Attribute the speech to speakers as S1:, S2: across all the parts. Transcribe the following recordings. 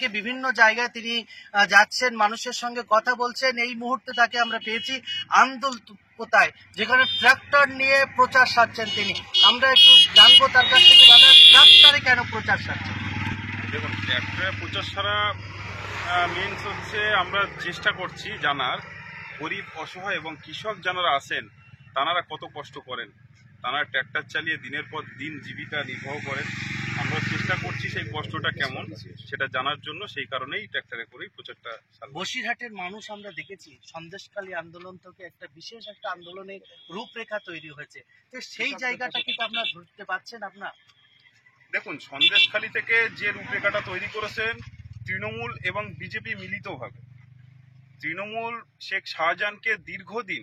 S1: থেকে বিভিন্ন জায়গায় তিনি যাচ্ছেন, মানুষের সঙ্গে কথা বলছেন। এই মুহূর্তে তাকে আমরা পেয়েছি আন্দোলনপোতায়, যেখানে ট্রাক্টর নিয়ে প্রচার সারছেন তিনি। আমরা একটু জানবো তার কাছ থেকে, দাদা ট্রাক্টরে কেন প্রচার সারছেন?
S2: দেখুন, ট্রাক্টরে প্রচার সারা মিনস হচ্ছে আমরা চেষ্টা করছি জানার গরিব, অসহায় এবং কৃষক যারা আছেন তারা কত কষ্ট করেন, তারা ট্র্যাক্টর চালিয়ে দিনের পর দিন জীবিকা নির্বাহ করেন। আমরা চেষ্টা করছি সেই কষ্টটা কেমন সেটা জানার জন্য, সেই কারণেই ট্র্যাক্টরে করেই প্রচারটা।
S1: বসিরহাটের মানুষ আমরা দেখেছি সন্দেশখালী আন্দোলন থেকে একটা বিশেষ একটা আন্দোলনের রূপরেখা তৈরি হয়েছে, তো সেই জায়গাটা কিন্তু আপনারা ধরতে পারছেন? আপনার
S2: দেখুন, সন্দেশখালী থেকে যে রূপরেখাটা তৈরি করেছেন তৃণমূল এবং বিজেপি মিলিতভাবে। তৃণমূল শেখ শাহজাহানকে দীর্ঘদিন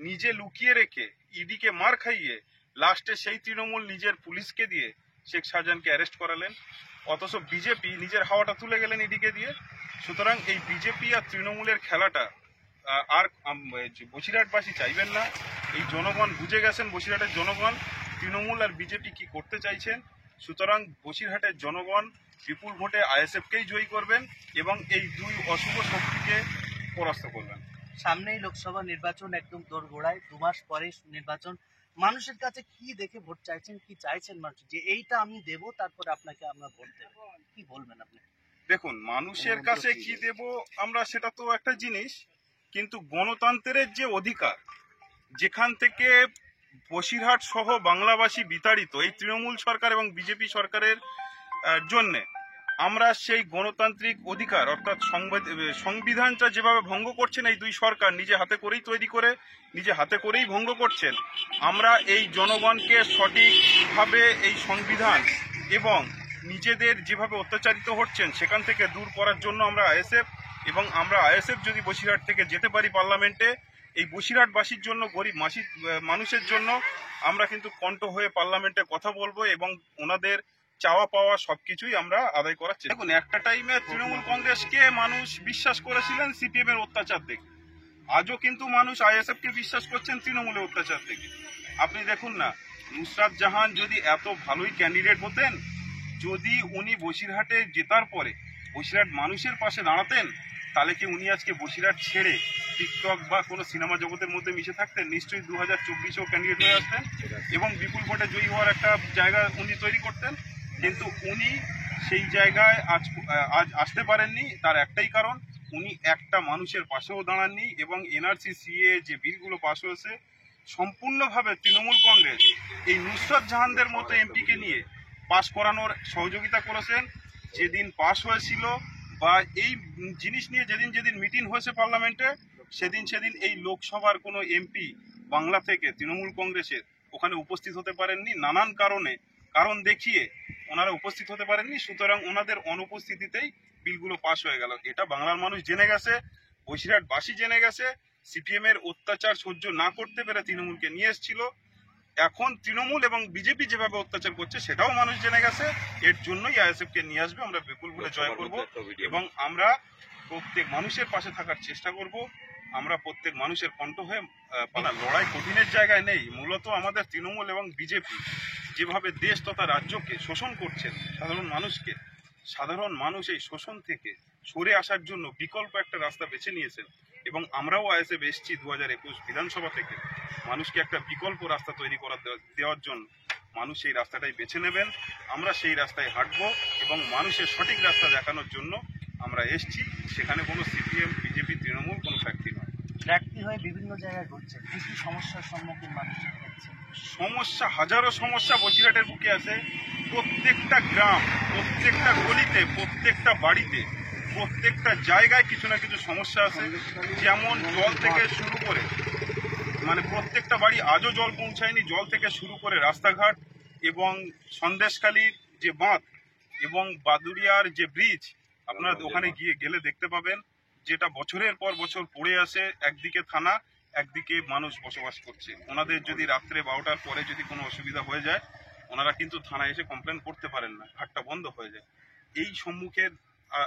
S2: নিজে লুকিয়ে রেখে ইডিকে মার খাইয়ে লাস্টে সেই তৃণমূল নিজের পুলিশকে দিয়ে শেখ শাহজাহানকে অ্যারেস্ট করালেন, অথচ বিজেপি নিজের হাওয়াটা তুলে গেলেন ইডিকে দিয়ে। সুতরাং এই বিজেপি আর তৃণমূলের খেলাটা আর বসিরহাটবাসী চাইবেন না। এই জনগণ বুঝে গেছেন, বসিরহাটের জনগণ তৃণমূল আর বিজেপি কি করতে চাইছেন। সুতরাং বসিরহাটের জনগণ বিপুল ভোটে আইএসএফকেই জয়ী করবেন এবং এই দুই অশুভ শক্তিকে পরাস্ত করবেন।
S1: সামনেই লোকসভা নির্বাচন একদম দোরগোড়ায়, 2 মাস পরে নির্বাচন। মানুষের কাছে কি দেখে ভোট চাইছেন, কি চাইছেন মানুষ যে এইটা আমি দেব তারপরে আপনাকে আমরা ভোট দেব, কি বলবেন আপনি?
S2: দেখুন, মানুষের কাছে কি দেব আমরা সেটা তো একটা জিনিস, কিন্তু গণতন্ত্রের যে অধিকার, যেখান থেকে বসিরহাট সহ বাংলাবাসী বিতাড়িত এই তৃণমূল সরকার এবং বিজেপি সরকারের জন্যে, আমরা সেই গণতান্ত্রিক অধিকার অর্থাৎ সংবিধানটা যেভাবে ভঙ্গ করছেন এই দুই সরকার নিজে হাতে করেই তৈরি করে নিজে হাতে করেই ভঙ্গ করছেন, আমরা এই জনগণকে সঠিকভাবে এই সংবিধান এবং নিজেদের যেভাবে অত্যাচারিত হচ্ছেন সেখান থেকে দূর করার জন্য আমরা আইএসএফ, এবং আমরা আইএসএফ যদি বসিরহাট থেকে যেতে পারি পার্লামেন্টে, এই বসিরহাটবাসীর জন্য, গরিব মানুষের জন্য আমরা কিন্তু কণ্ঠ হয়ে পার্লামেন্টে কথা বলবো এবং ওনাদের চাওয়া পাওয়া সবকিছুই আমরা আদায় করার চেষ্টা। দেখুন, একটা টাইমে তৃণমূল কংগ্রেসকে মানুষ বিশ্বাস করেছিলেন সিপিএম এর অত্যাচার দেখে, আজও কিন্তু মানুষ আইএসএফ কে বিশ্বাস করছেন তৃণমূলের অত্যাচার দেখে। আপনি দেখুন না, নুসরাত জাহান যদি এত ভালোই ক্যান্ডিডেট হতেন, যদি উনি বসিরহাটে জেতার পরে বসিরহাট মানুষের পাশে দাঁড়াতেন, তাহলে কি উনি আজকে বসিরহাট ছেড়ে টিকটক বা কোনো সিনেমা জগতের মধ্যে মিশে থাকতেন? নিশ্চয়ই 2024-এও ক্যান্ডিডেট হয়ে আসতেন এবং বিপুল ভোটে জয়ী হওয়ার একটা জায়গা উনি তৈরি করতেন। কিন্তু উনি সেই জায়গায় আজ আসতে পারেননি। তার একটাই কারণ, উনি একটা মানুষের পাশেও দাঁড়াননি এবং এনআরসি সিএ যে বিলগুলো পাশ হয়েছে সম্পূর্ণভাবে তৃণমূল কংগ্রেস এই নুসরাত জাহানদের মতো এমপিকে নিয়ে পাশ করানোর সহযোগিতা করেছেন। যেদিন পাশ হয়েছিল বা এই জিনিস নিয়ে যেদিন মিটিং হয়েছে পার্লামেন্টে, সেদিন এই লোকসভার কোনো এমপি বাংলা থেকে তৃণমূল কংগ্রেসের ওখানে উপস্থিত হতে পারেননি। নানান কারণ দেখিয়ে ওনারা উপস্থিত হতে পারেননি। সুতরাং ওনাদের অনুপস্থিতিতেই বিলগুলো পাশ হয়ে গেল। এটা বাংলার মানুষ জেনে গেছে, বসিরহাটবাসী জেনে গেছে। সিপিএম এর অত্যাচার সহ্য না করতে পেরে তৃণমূলকে নিয়ে এসেছিল। এখন তৃণমূল এবং বিজেপি যেভাবে অত্যাচার করছে সেটাও মানুষ জেনে গেছে। এর জন্যই আইএসএফ কে নিয়ে আসবে, আমরা বিপুল ভোটে জয় করব এবং আমরা প্রত্যেক মানুষের পাশে থাকার চেষ্টা করব। আমরা প্রত্যেক মানুষের কণ্ঠ হয়ে লড়াই কঠিনের জায়গায় নেই। মূলত আমাদের তৃণমূল এবং বিজেপি যেভাবে দেশ তথা রাজ্যকে শোষণ করছেন, সাধারণ মানুষ এই শোষণ থেকে সরে আসার জন্য বিকল্প একটা রাস্তা বেছে নিয়েছেন এবং আমরাও আইএসএফ এসেছি 2021 বিধানসভা থেকে মানুষকে একটা বিকল্প রাস্তা তৈরি করে দেওয়ার জন্য। মানুষ এই রাস্তাটাই বেছে নেবেন, আমরা সেই রাস্তায় হাঁটবো এবং মানুষের সঠিক রাস্তা দেখানোর জন্য আমরা এসেছি। সেখানে কোনো সিপিএম, বিজেপি, তৃণমূল কোনো ফ্যাক্টরি নয়।
S1: ফ্যাক্টরি হয়ে বিভিন্ন জায়গায় ঘুরছে, কি কি সমস্যার সম্মুখীন মানুষ হচ্ছে?
S2: সমস্যা, হাজারো সমস্যা বসিরহাটের বুকে আছে। প্রত্যেকটা গ্রাম, প্রত্যেকটা গলিতে, প্রত্যেকটা বাড়িতে, প্রত্যেকটা জায়গায় কিছু না কিছু সমস্যা আছে। যেমন জল থেকে শুরু করে প্রত্যেকটা বাড়ি আজও জল পৌঁছায়নি। জল থেকে শুরু করে রাস্তাঘাট এবং সন্দেশখালীর যে বাঁধ এবং বাদুড়িয়ার যে ব্রিজ, আপনারা ওখানে গেলে দেখতে পাবেন, যেটা বছরের পর বছর পড়ে আসে। একদিকে থানা, একদিকে মানুষ বসবাস করছে। ওনাদের যদি রাত্রে 12টার পরে যদি কোনো অসুবিধা হয়ে যায়, ওনারা কিন্তু থানায় এসে কমপ্লেন করতে পারেন না, ঘাটটা বন্ধ হয়ে যায়। এই সম্মুখে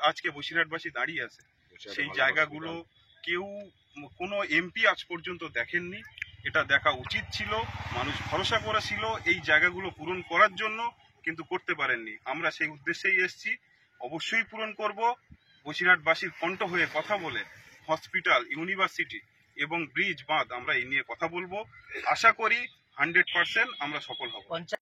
S2: আজকে বসিরহাটবাসী দাঁড়িয়ে আছে। সেই জায়গাগুলো কেউ, কোনো এমপি আজ পর্যন্ত দেখেননি। এটা দেখা উচিত ছিল। মানুষ ভরসা করেছিল এই জায়গাগুলো পূরণ করার জন্য, কিন্তু করতে পারেননি। আমরা সেই উদ্দেশ্যেই এসেছি। অবশ্যই পূরণ করব। বসিরহাটবাসীর কণ্ঠ হয়ে কথা বলে হসপিটাল, ইউনিভার্সিটি এবং ব্রিজ, বাঁধ আমরা এই নিয়ে কথা বলবো। আশা করি 100% আমরা সফল হব।